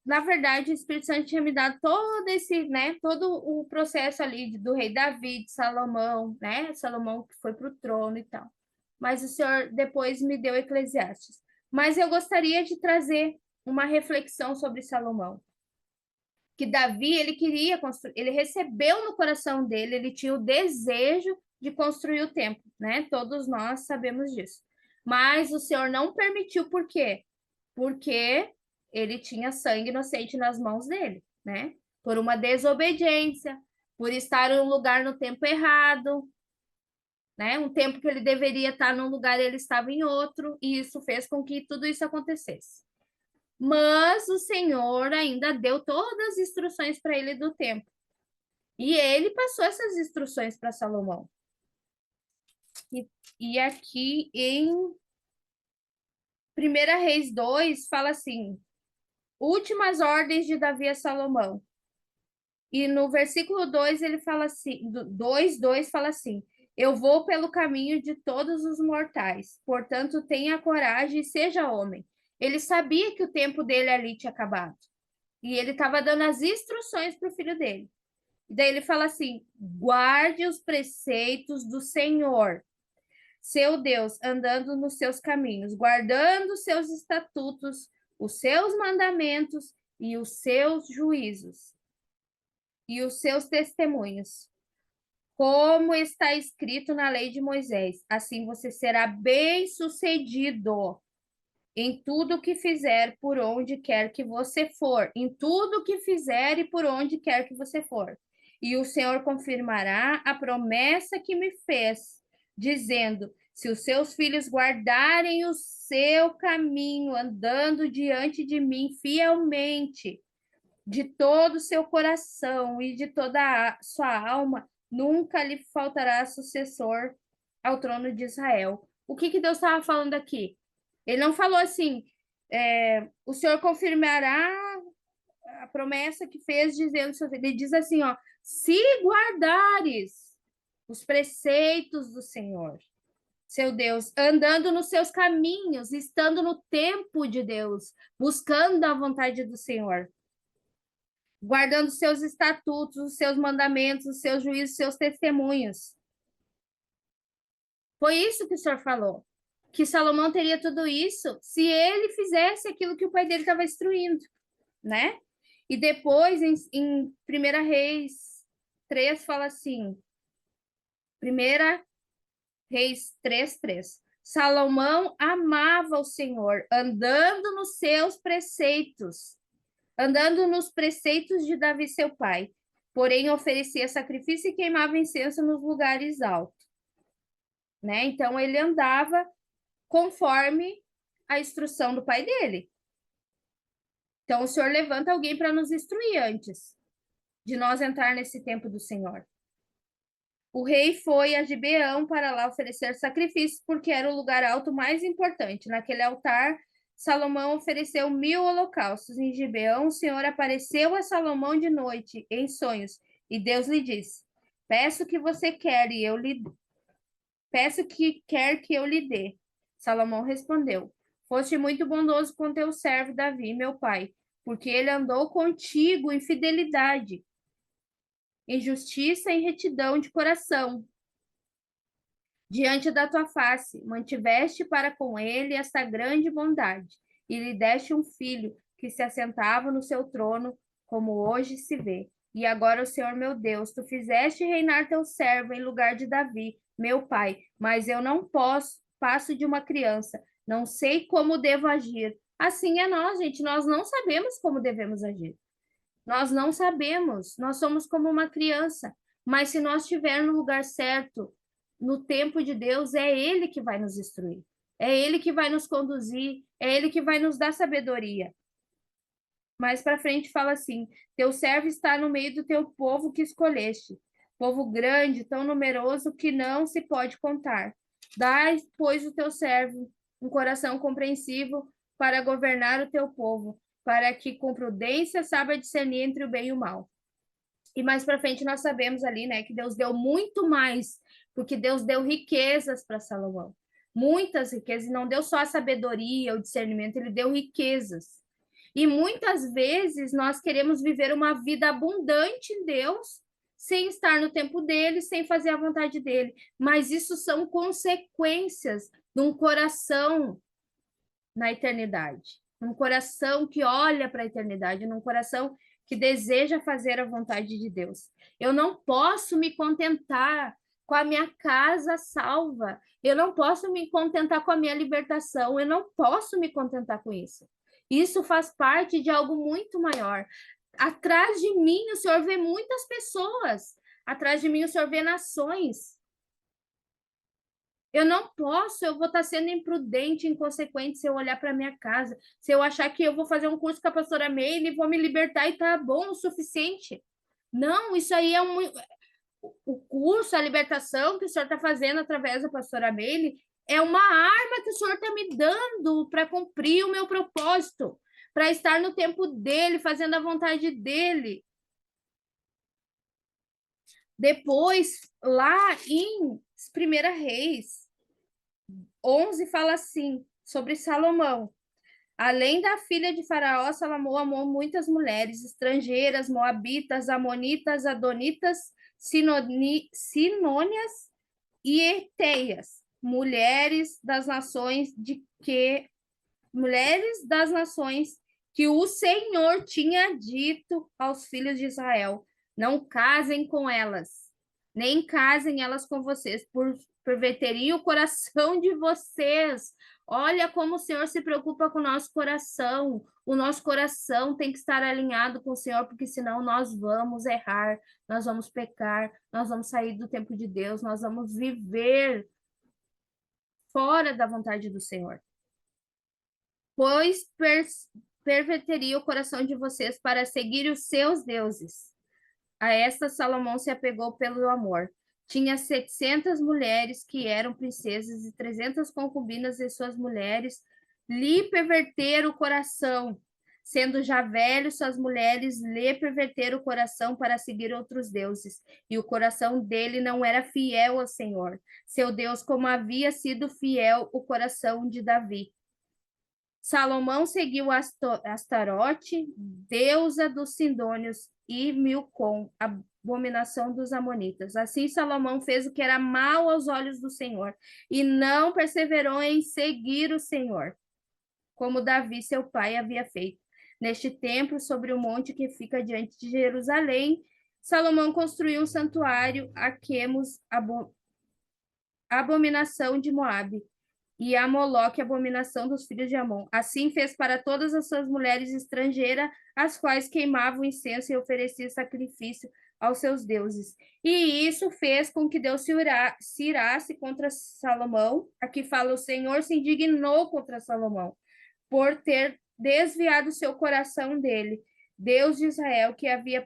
na verdade, o Espírito Santo tinha me dado todo esse, né, todo o processo ali do rei Davi, de Salomão, né, Salomão que foi para o trono e tal. Mas o Senhor depois me deu Eclesiastes. Mas eu gostaria de trazer uma reflexão sobre Salomão. Que Davi, ele queria construir, ele recebeu no coração dele, ele tinha o desejo de construir o templo, né? Todos nós sabemos disso. Mas o Senhor não permitiu, por quê? Porque ele tinha sangue inocente nas mãos dele, né? Por uma desobediência, por estar em um lugar no tempo errado, né? Um tempo que ele deveria estar num lugar, ele estava em outro, e isso fez com que tudo isso acontecesse. Mas o Senhor ainda deu todas as instruções para ele do tempo. E ele passou essas instruções para Salomão. E aqui em 1 Reis 2 fala assim: últimas ordens de Davi a Salomão. E no versículo 2 ele fala assim, 2 fala assim: eu vou pelo caminho de todos os mortais, portanto tenha coragem e seja homem. Ele sabia que o tempo dele ali tinha acabado. E ele estava dando as instruções para o filho dele. E daí ele fala assim: guarde os preceitos do Senhor, seu Deus, andando nos seus caminhos, guardando os seus estatutos, os seus mandamentos e os seus juízos e os seus testemunhos, como está escrito na lei de Moisés. Assim você será bem-sucedido em tudo que fizer, por onde quer que você for, em tudo que fizer e por onde quer que você for. E o Senhor confirmará a promessa que me fez, dizendo: se os seus filhos guardarem o seu caminho, andando diante de mim fielmente, de todo o seu coração e de toda a sua alma, nunca lhe faltará sucessor ao trono de Israel. O que Deus estava falando aqui? Ele não falou assim, o Senhor confirmará a promessa que fez, dizendo, ele diz assim, ó, se guardares os preceitos do Senhor, seu Deus, andando nos seus caminhos, estando no tempo de Deus, buscando a vontade do Senhor, guardando os seus estatutos, os seus mandamentos, os seus juízos, os seus testemunhos. Foi isso que o Senhor falou, que Salomão teria tudo isso se ele fizesse aquilo que o pai dele estava instruindo, né? E depois, em 1 Reis 3, fala assim, 1 Reis 3:3. Salomão amava o Senhor, andando nos seus preceitos, andando nos preceitos de Davi, seu pai. Porém, oferecia sacrifício e queimava incenso nos lugares altos, né? Então, ele andava conforme a instrução do pai dele. Então, o Senhor levanta alguém para nos instruir antes de nós entrar nesse tempo do Senhor. O rei foi a Gibeão para lá oferecer sacrifícios, porque era o lugar alto mais importante. Naquele altar, Salomão ofereceu 1000 holocaustos. Em Gibeão, o Senhor apareceu a Salomão de noite, em sonhos, e Deus lhe disse: Peço que você quer e eu lhe Peço que quer que eu lhe dê. Salomão respondeu: Foste muito bondoso com teu servo Davi, meu pai, porque ele andou contigo em fidelidade, em justiça e em retidão de coração, diante da tua face. Mantiveste para com ele esta grande bondade, e lhe deste um filho que se assentava no seu trono, como hoje se vê. E agora, o Senhor meu Deus, tu fizeste reinar teu servo em lugar de Davi, meu pai, mas eu não passo de uma criança, não sei como devo agir. Assim é nós, gente, nós não sabemos como devemos agir. Nós não sabemos, nós somos como uma criança, mas se nós estivermos no lugar certo, no tempo de Deus, é Ele que vai nos instruir, é Ele que vai nos conduzir, é Ele que vai nos dar sabedoria. Mais para frente fala assim: teu servo está no meio do teu povo que escolheste, povo grande, tão numeroso que não se pode contar. Dai, pois, o teu servo um coração compreensivo para governar o teu povo, para que com prudência saiba discernir entre o bem e o mal. E mais para frente nós sabemos ali, né, que Deus deu muito mais, porque Deus deu riquezas para Salomão. Muitas riquezas, e não deu só a sabedoria, o discernimento, ele deu riquezas. E muitas vezes nós queremos viver uma vida abundante em Deus, sem estar no tempo dele, sem fazer a vontade dele. Mas isso são consequências de um coração na eternidade, um coração que olha para a eternidade, num coração que deseja fazer a vontade de Deus. Eu não posso me contentar com a minha casa salva, eu não posso me contentar com a minha libertação, eu não posso me contentar com isso. Isso faz parte de algo muito maior. Atrás de mim, o Senhor vê muitas pessoas, atrás de mim, o Senhor vê nações. Eu não posso, eu vou estar sendo imprudente, inconsequente se eu olhar para minha casa, se eu achar que eu vou fazer um curso com a pastora Meire e vou me libertar e tá bom o suficiente. Não, isso aí é o curso, a libertação que o senhor está fazendo através da pastora Meire é uma arma que o senhor está me dando para cumprir o meu propósito, para estar no tempo dele, fazendo a vontade dele. Depois, lá em 1 Reis 11 fala assim, sobre Salomão. Além da filha de Faraó, Salomão amou muitas mulheres estrangeiras, moabitas, amonitas, adonitas, sinônias e eteias, mulheres das nações que o Senhor tinha dito aos filhos de Israel: não casem com elas, nem casem elas com vocês, por perverteriam o coração de vocês. Olha como o Senhor se preocupa com o nosso coração. O nosso coração tem que estar alinhado com o Senhor, porque senão nós vamos errar, nós vamos pecar, nós vamos sair do tempo de Deus, nós vamos viver fora da vontade do Senhor. Pois perverteria o coração de vocês para seguir os seus deuses. A esta Salomão se apegou pelo amor. Tinha 700 mulheres que eram princesas e 300 concubinas, e suas mulheres lhe perverteram o coração. Sendo já velho, suas mulheres lhe perverteram o coração para seguir outros deuses. E o coração dele não era fiel ao Senhor, seu Deus, como havia sido fiel o coração de Davi. Salomão seguiu Astarote, deusa dos Sidônios, e Milcom, abominação dos amonitas. Assim Salomão fez o que era mal aos olhos do Senhor, e não perseverou em seguir o Senhor, como Davi, seu pai, havia feito. Neste templo, sobre o monte que fica diante de Jerusalém, Salomão construiu um santuário a Quemos, abominação de Moabe, e a Moloque, abominação dos filhos de Amon. Assim fez para todas as suas mulheres estrangeiras, as quais queimavam incenso e ofereciam sacrifício aos seus deuses. E isso fez com que Deus se irasse contra Salomão. Aqui fala: o Senhor se indignou contra Salomão, por ter desviado seu coração dele, Deus de Israel, que havia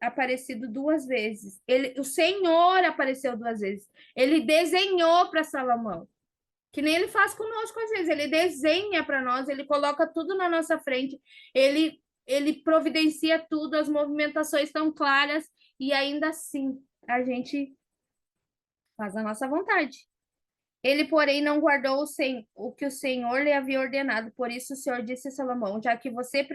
aparecido 2 vezes. O Senhor apareceu 2 vezes. Ele desenhou para Salomão. Que nem ele faz conosco às vezes, ele desenha para nós, ele coloca tudo na nossa frente, ele providencia tudo, as movimentações estão claras, e ainda assim a gente faz a nossa vontade. Ele, porém, não guardou o que o Senhor lhe havia ordenado, por isso o Senhor disse a Salomão: já que você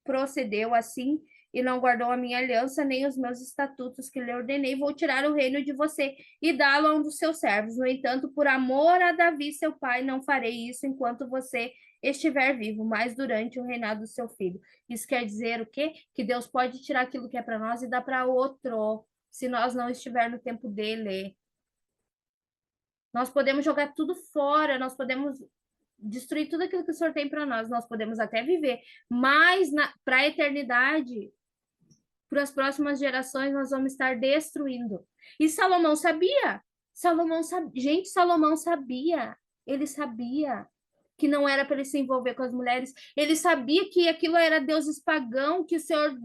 procedeu assim e não guardou a minha aliança, nem os meus estatutos que lhe ordenei, vou tirar o reino de você e dá-lo a um dos seus servos. No entanto, por amor a Davi, seu pai, não farei isso enquanto você estiver vivo, mas durante o reinado do seu filho. Isso quer dizer o quê? Que Deus pode tirar aquilo que é para nós e dar para outro, se nós não estiver no tempo dele. Nós podemos jogar tudo fora, nós podemos destruir tudo aquilo que o Senhor tem para nós podemos até viver, mas para a eternidade, para as próximas gerações, nós vamos estar destruindo. E Salomão sabia. Gente, Salomão sabia. Ele sabia que não era para ele se envolver com as mulheres. Ele sabia que aquilo era deuses pagão, que o Senhor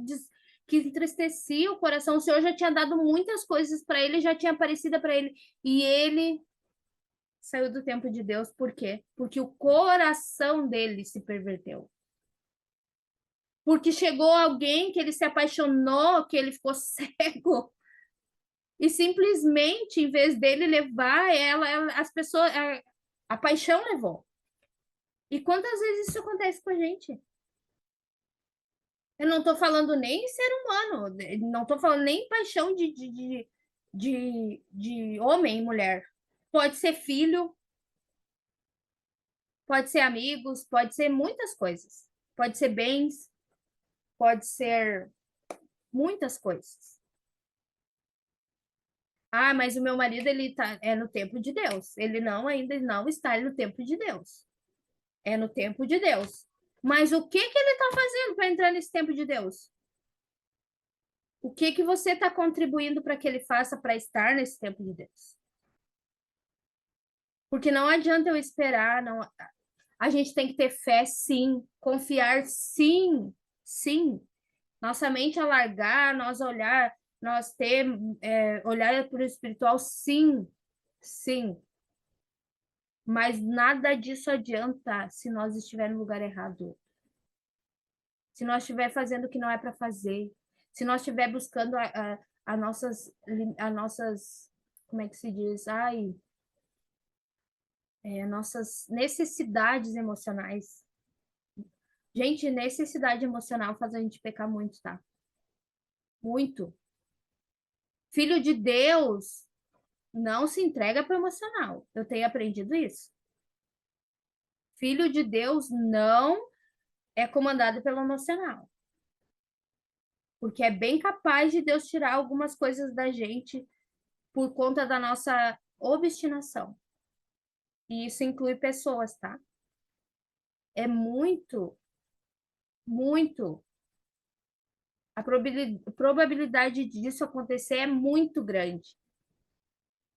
que entristecia o coração. O Senhor já tinha dado muitas coisas para ele, já tinha aparecido para ele. E ele saiu do tempo de Deus, por quê? Porque o coração dele se perverteu. Porque chegou alguém que ele se apaixonou, que ele ficou cego, e simplesmente, em vez dele levar as pessoas, a paixão levou. E quantas vezes isso acontece com a gente? Eu não estou falando nem ser humano, não estou falando nem paixão de homem e mulher. Pode ser filho, pode ser amigos, pode ser muitas coisas. Pode ser bens, pode ser muitas coisas. Ah, mas o meu marido é no tempo de Deus. Ele não ainda não está no tempo de Deus. É no tempo de Deus. Mas o que que ele está fazendo para entrar nesse tempo de Deus? O que que você está contribuindo para que ele faça para estar nesse tempo de Deus? Porque não adianta eu esperar, não. A gente tem que ter fé, sim, confiar, sim, sim. Nossa mente alargar, nós ter olhar para o espiritual, sim, sim. Mas nada disso adianta se nós estivermos no lugar errado. Se nós estiver fazendo o que não é para fazer, se nós estiver buscando a nossas, como é que se diz? Nossas necessidades emocionais. Gente, necessidade emocional faz a gente pecar muito, tá? Muito. Filho de Deus não se entrega para o emocional. Eu tenho aprendido isso. Filho de Deus não é comandado pelo emocional. Porque é bem capaz de Deus tirar algumas coisas da gente por conta da nossa obstinação. E isso inclui pessoas, tá? É muito, muito. A probabilidade disso acontecer é muito grande.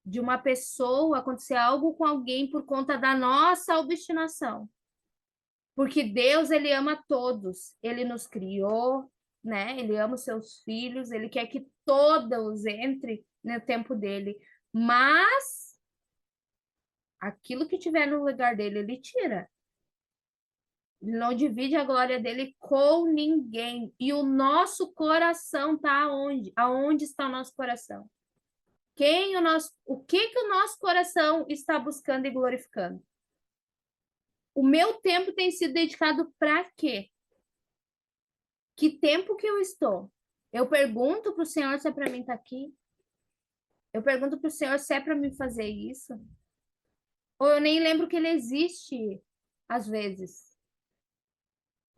De uma pessoa acontecer algo com alguém por conta da nossa obstinação. Porque Deus, ele ama todos. Ele nos criou, né? Ele ama os seus filhos, ele quer que todos entrem no tempo dele. Mas aquilo que tiver no lugar dele, ele tira. Ele não divide a glória dele com ninguém. E o nosso coração está aonde? Aonde está o nosso coração? O que que o nosso coração está buscando e glorificando? O meu tempo tem sido dedicado para quê? Que tempo que eu estou? Eu pergunto para o Senhor se é para mim estar aqui. Eu pergunto para o Senhor se é para mim fazer isso. Ou eu nem lembro que ele existe, às vezes.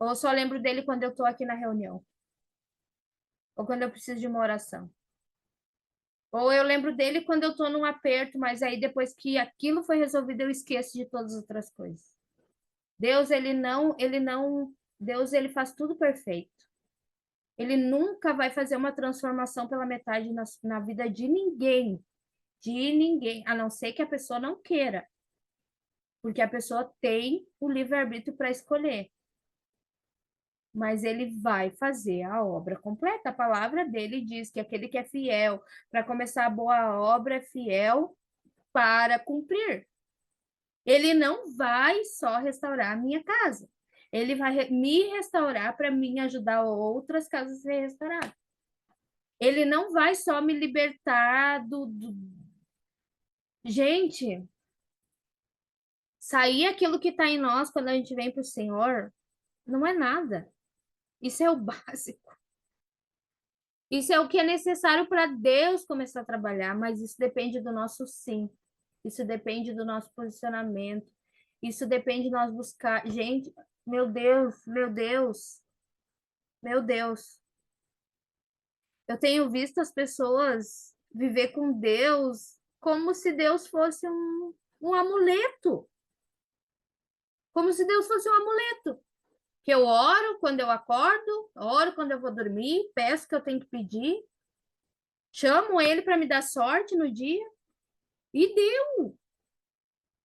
Ou eu só lembro dele quando eu estou aqui na reunião. Ou quando eu preciso de uma oração. Ou eu lembro dele quando eu estou num aperto, mas aí depois que aquilo foi resolvido, eu esqueço de todas as outras coisas. Deus, Deus, ele faz tudo perfeito. Ele nunca vai fazer uma transformação pela metade na vida de ninguém, a não ser que a pessoa não queira, porque a pessoa tem o livre-arbítrio para escolher. Mas ele vai fazer a obra completa. A palavra dele diz que aquele que é fiel para começar a boa obra é fiel para cumprir. Ele não vai só restaurar a minha casa. Ele vai me restaurar para me ajudar outras casas a ser restauradas. Ele não vai só me libertar Gente, sair aquilo que está em nós quando a gente vem para o Senhor não é nada. Isso é o básico. Isso é o que é necessário para Deus começar a trabalhar, mas isso depende do nosso sim. Isso depende do nosso posicionamento. Isso depende de nós buscar. Gente, meu Deus, meu Deus, meu Deus. Eu tenho visto as pessoas viver com Deus como se Deus fosse um amuleto. Como se Deus fosse um amuleto. Que eu oro quando eu acordo, oro quando eu vou dormir, peço o que eu tenho que pedir, chamo ele para me dar sorte no dia e deu.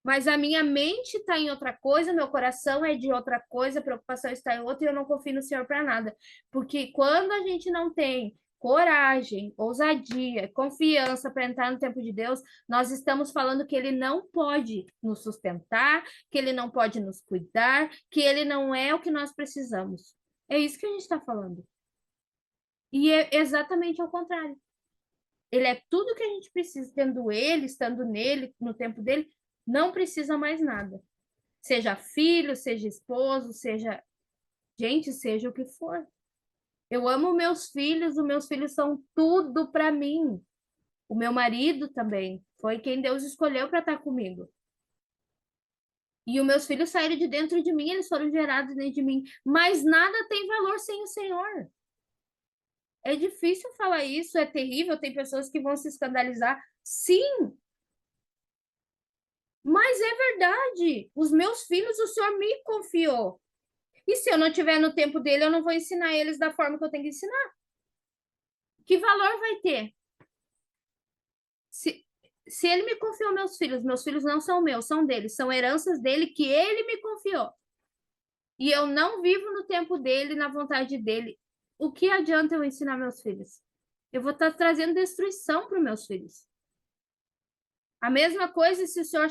Mas a minha mente está em outra coisa, meu coração é de outra coisa, a preocupação está em outra e eu não confio no Senhor para nada. Porque quando a gente não tem coragem, ousadia, confiança para entrar no tempo de Deus, nós estamos falando que Ele não pode nos sustentar, que Ele não pode nos cuidar, que Ele não é o que nós precisamos. É isso que a gente está falando. E é exatamente ao contrário. Ele é tudo que a gente precisa, tendo ele, estando nele, no tempo dele, não precisa mais nada. Seja filho, seja esposo, seja gente, seja o que for. Eu amo meus filhos, os meus filhos são tudo para mim. O meu marido também foi quem Deus escolheu para estar comigo. E os meus filhos saíram de dentro de mim, eles foram gerados dentro de mim. Mas nada tem valor sem o Senhor. É difícil falar isso, é terrível, tem pessoas que vão se escandalizar. Sim, mas é verdade. Os meus filhos, o Senhor me confiou. E se eu não tiver no tempo dele, eu não vou ensinar eles da forma que eu tenho que ensinar. Que valor vai ter? Se, se ele me confiou meus filhos não são meus, são dele, são heranças dele que ele me confiou. E eu não vivo no tempo dele, na vontade dele. O que adianta eu ensinar meus filhos? Eu vou estar trazendo destruição para os meus filhos. A mesma coisa se o Senhor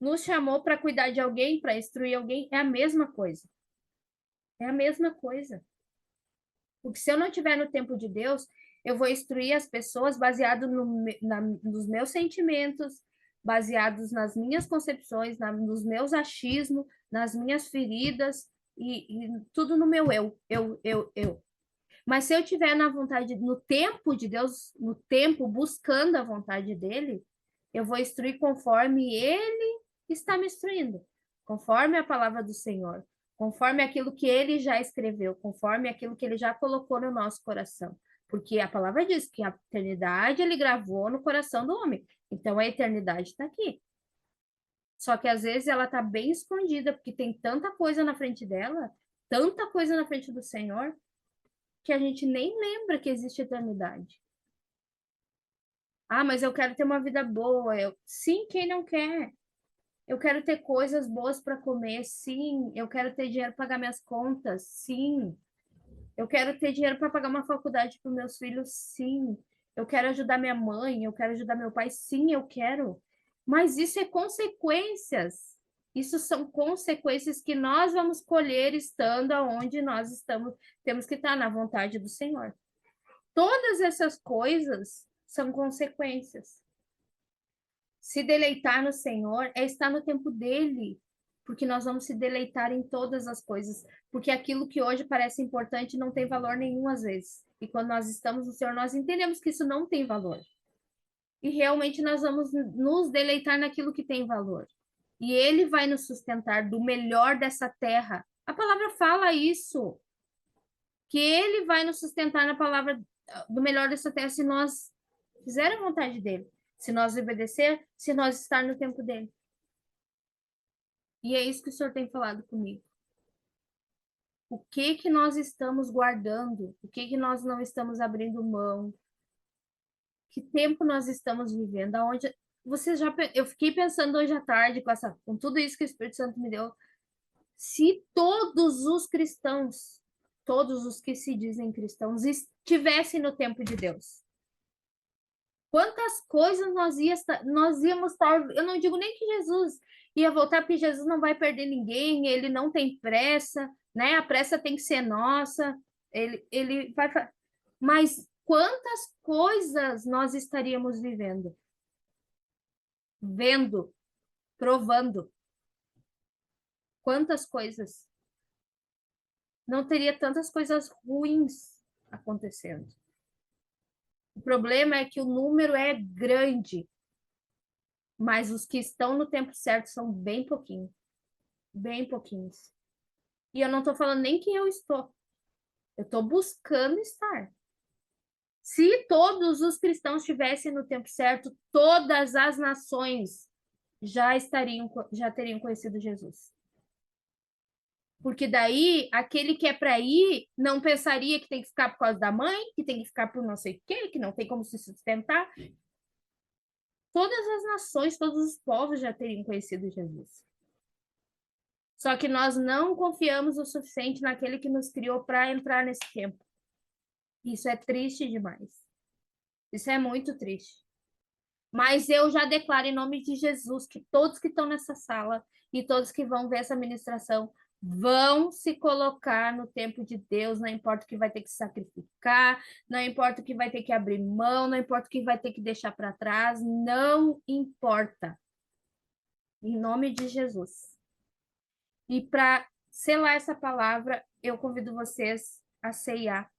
nos chamou para cuidar de alguém, para instruir alguém, é a mesma coisa. É a mesma coisa. Porque se eu não estiver no tempo de Deus, eu vou instruir as pessoas baseado nos meus sentimentos, baseados nas minhas concepções, nos meus achismos, nas minhas feridas e tudo no meu eu. Mas se eu estiver na vontade, no tempo de Deus, no tempo buscando a vontade dele, eu vou instruir conforme ele está me instruindo, conforme a palavra do Senhor, conforme aquilo que ele já escreveu, conforme aquilo que ele já colocou no nosso coração. Porque a palavra diz que a eternidade ele gravou no coração do homem. Então a eternidade está aqui. Só que às vezes ela está bem escondida, porque tem tanta coisa na frente dela, tanta coisa na frente do Senhor, que a gente nem lembra que existe eternidade. Ah, mas eu quero ter uma vida boa. Sim, quem não quer? Eu quero ter coisas boas para comer. Sim, eu quero ter dinheiro para pagar minhas contas. Sim, eu quero ter dinheiro para pagar uma faculdade para os meus filhos. Sim, eu quero ajudar minha mãe. Eu quero ajudar meu pai. Sim, eu quero. Mas isso é consequências. Isso são consequências que nós vamos colher estando aonde nós estamos. Temos que estar na vontade do Senhor. Todas essas coisas são consequências. Se deleitar no Senhor é estar no tempo dele, porque nós vamos se deleitar em todas as coisas, porque aquilo que hoje parece importante não tem valor nenhum às vezes. E quando nós estamos no Senhor, nós entendemos que isso não tem valor. E realmente nós vamos nos deleitar naquilo que tem valor. E ele vai nos sustentar do melhor dessa terra. A palavra fala isso, que ele vai nos sustentar na palavra do melhor dessa terra se nós fizer a vontade dele, se nós obedecer, se nós estar no tempo dele. E é isso que o Senhor tem falado comigo. O que que nós estamos guardando? O que que nós não estamos abrindo mão? Que tempo nós estamos vivendo? Aonde você já eu fiquei pensando hoje à tarde com tudo isso que o Espírito Santo me deu, se todos os cristãos, todos os que se dizem cristãos estivessem no tempo de Deus, quantas coisas nós íamos estar. Eu não digo nem que Jesus ia voltar, porque Jesus não vai perder ninguém, ele não tem pressa, né? A pressa tem que ser nossa, ele vai. Mas quantas coisas nós estaríamos vivendo, vendo, provando? Quantas coisas? Não teria tantas coisas ruins acontecendo. O problema é que o número é grande, mas os que estão no tempo certo são bem pouquinhos. E eu não estou falando nem que eu estou buscando estar. Se todos os cristãos estivessem no tempo certo, todas as nações já teriam conhecido Jesus. Porque daí, aquele que é para ir, não pensaria que tem que ficar por causa da mãe, que tem que ficar por não sei o quê, que não tem como se sustentar. Todas as nações, todos os povos já teriam conhecido Jesus. Só que nós não confiamos o suficiente naquele que nos criou para entrar nesse tempo. Isso é triste demais. Isso é muito triste. Mas eu já declaro em nome de Jesus que todos que estão nessa sala e todos que vão ver essa ministração vão se colocar no tempo de Deus, não importa o que vai ter que sacrificar, não importa o que vai ter que abrir mão, não importa o que vai ter que deixar para trás, não importa. Em nome de Jesus. E para selar essa palavra, eu convido vocês a ceiar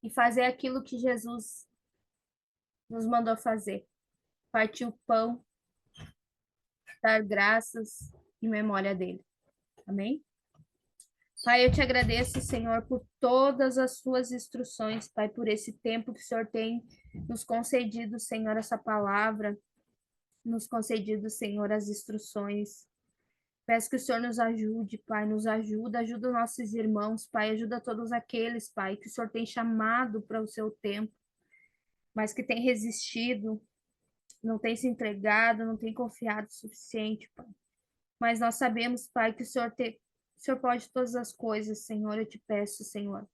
e fazer aquilo que Jesus nos mandou fazer. Partir o pão, dar graças em memória dele. Amém? Pai, eu te agradeço, Senhor, por todas as suas instruções, Pai, por esse tempo que o Senhor tem nos concedido, Senhor, essa palavra, nos concedido, Senhor, as instruções. Peço que o Senhor nos ajude, Pai, nos ajuda, ajuda nossos irmãos, Pai, ajuda todos aqueles, Pai, que o Senhor tem chamado para o seu tempo, mas que tem resistido, não tem se entregado, não tem confiado o suficiente, Pai. Mas nós sabemos, Pai, que o Senhor pode todas as coisas, Senhor, eu te peço, Senhor.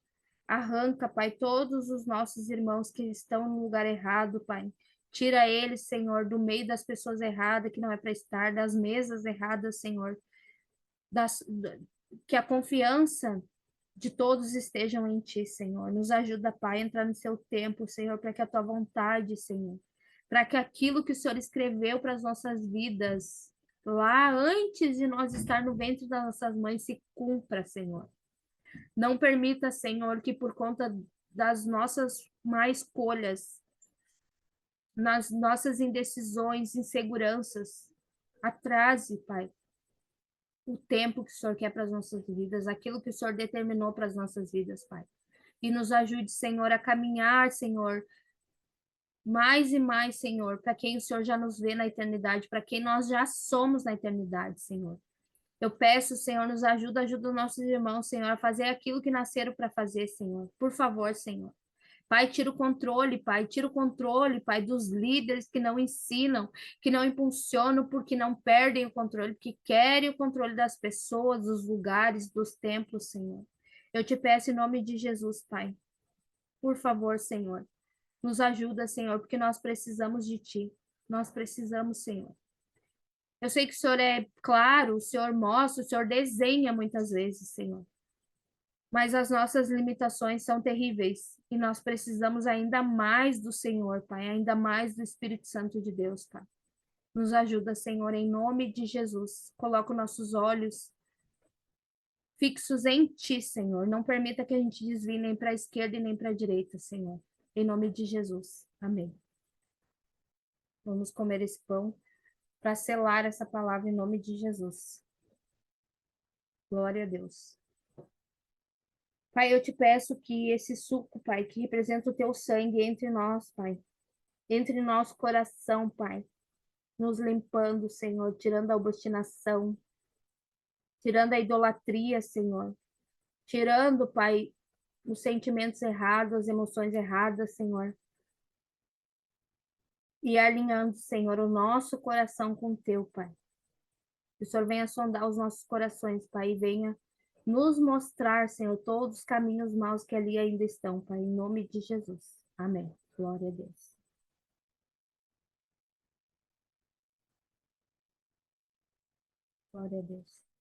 Arranca, Pai, todos os nossos irmãos que estão no lugar errado, Pai. Tira eles, Senhor, do meio das pessoas erradas, que não é para estar, das mesas erradas, Senhor. Que a confiança de todos estejam em Ti, Senhor. Nos ajuda, Pai, a entrar no Seu tempo, Senhor, para que a Tua vontade, Senhor, para que aquilo que o Senhor escreveu para as nossas vidas, lá antes de nós estar no ventre das nossas mães, se cumpra, Senhor. Não permita, Senhor, que por conta das nossas má escolhas, nas nossas indecisões, inseguranças, atrase, Pai, o tempo que o Senhor quer para as nossas vidas, aquilo que o Senhor determinou para as nossas vidas, Pai. E nos ajude, Senhor, a caminhar, Senhor, mais e mais, Senhor, para quem o Senhor já nos vê na eternidade, para quem nós já somos na eternidade, Senhor. Eu peço, Senhor, nos ajuda, ajuda os nossos irmãos, Senhor, a fazer aquilo que nasceram para fazer, Senhor. Por favor, Senhor. Pai, tira o controle, Pai, dos líderes que não ensinam, que não impulsionam, porque não perdem o controle, que querem o controle das pessoas, dos lugares, dos templos, Senhor. Eu te peço em nome de Jesus, Pai. Por favor, Senhor. Nos ajuda, Senhor, porque nós precisamos de Ti. Nós precisamos, Senhor. Eu sei que o Senhor é claro, o Senhor mostra, o Senhor desenha muitas vezes, Senhor. Mas as nossas limitações são terríveis e nós precisamos ainda mais do Senhor, Pai, ainda mais do Espírito Santo de Deus, Pai. Nos ajuda, Senhor, em nome de Jesus. Coloca os nossos olhos fixos em Ti, Senhor. Não permita que a gente desvie nem para a esquerda e nem para a direita, Senhor. Em nome de Jesus. Amém. Vamos comer esse pão para selar essa palavra em nome de Jesus. Glória a Deus. Pai, eu te peço que esse suco, Pai, que representa o teu sangue entre nós, Pai, entre nosso coração, Pai, nos limpando, Senhor, tirando a obstinação, tirando a idolatria, Senhor, tirando, Pai, os sentimentos errados, as emoções erradas, Senhor, e alinhando, Senhor, o nosso coração com o teu, Pai. Que o Senhor venha sondar os nossos corações, Pai, e venha nos mostrar, Senhor, todos os caminhos maus que ali ainda estão, Pai, em nome de Jesus. Amém. Glória a Deus. Glória a Deus.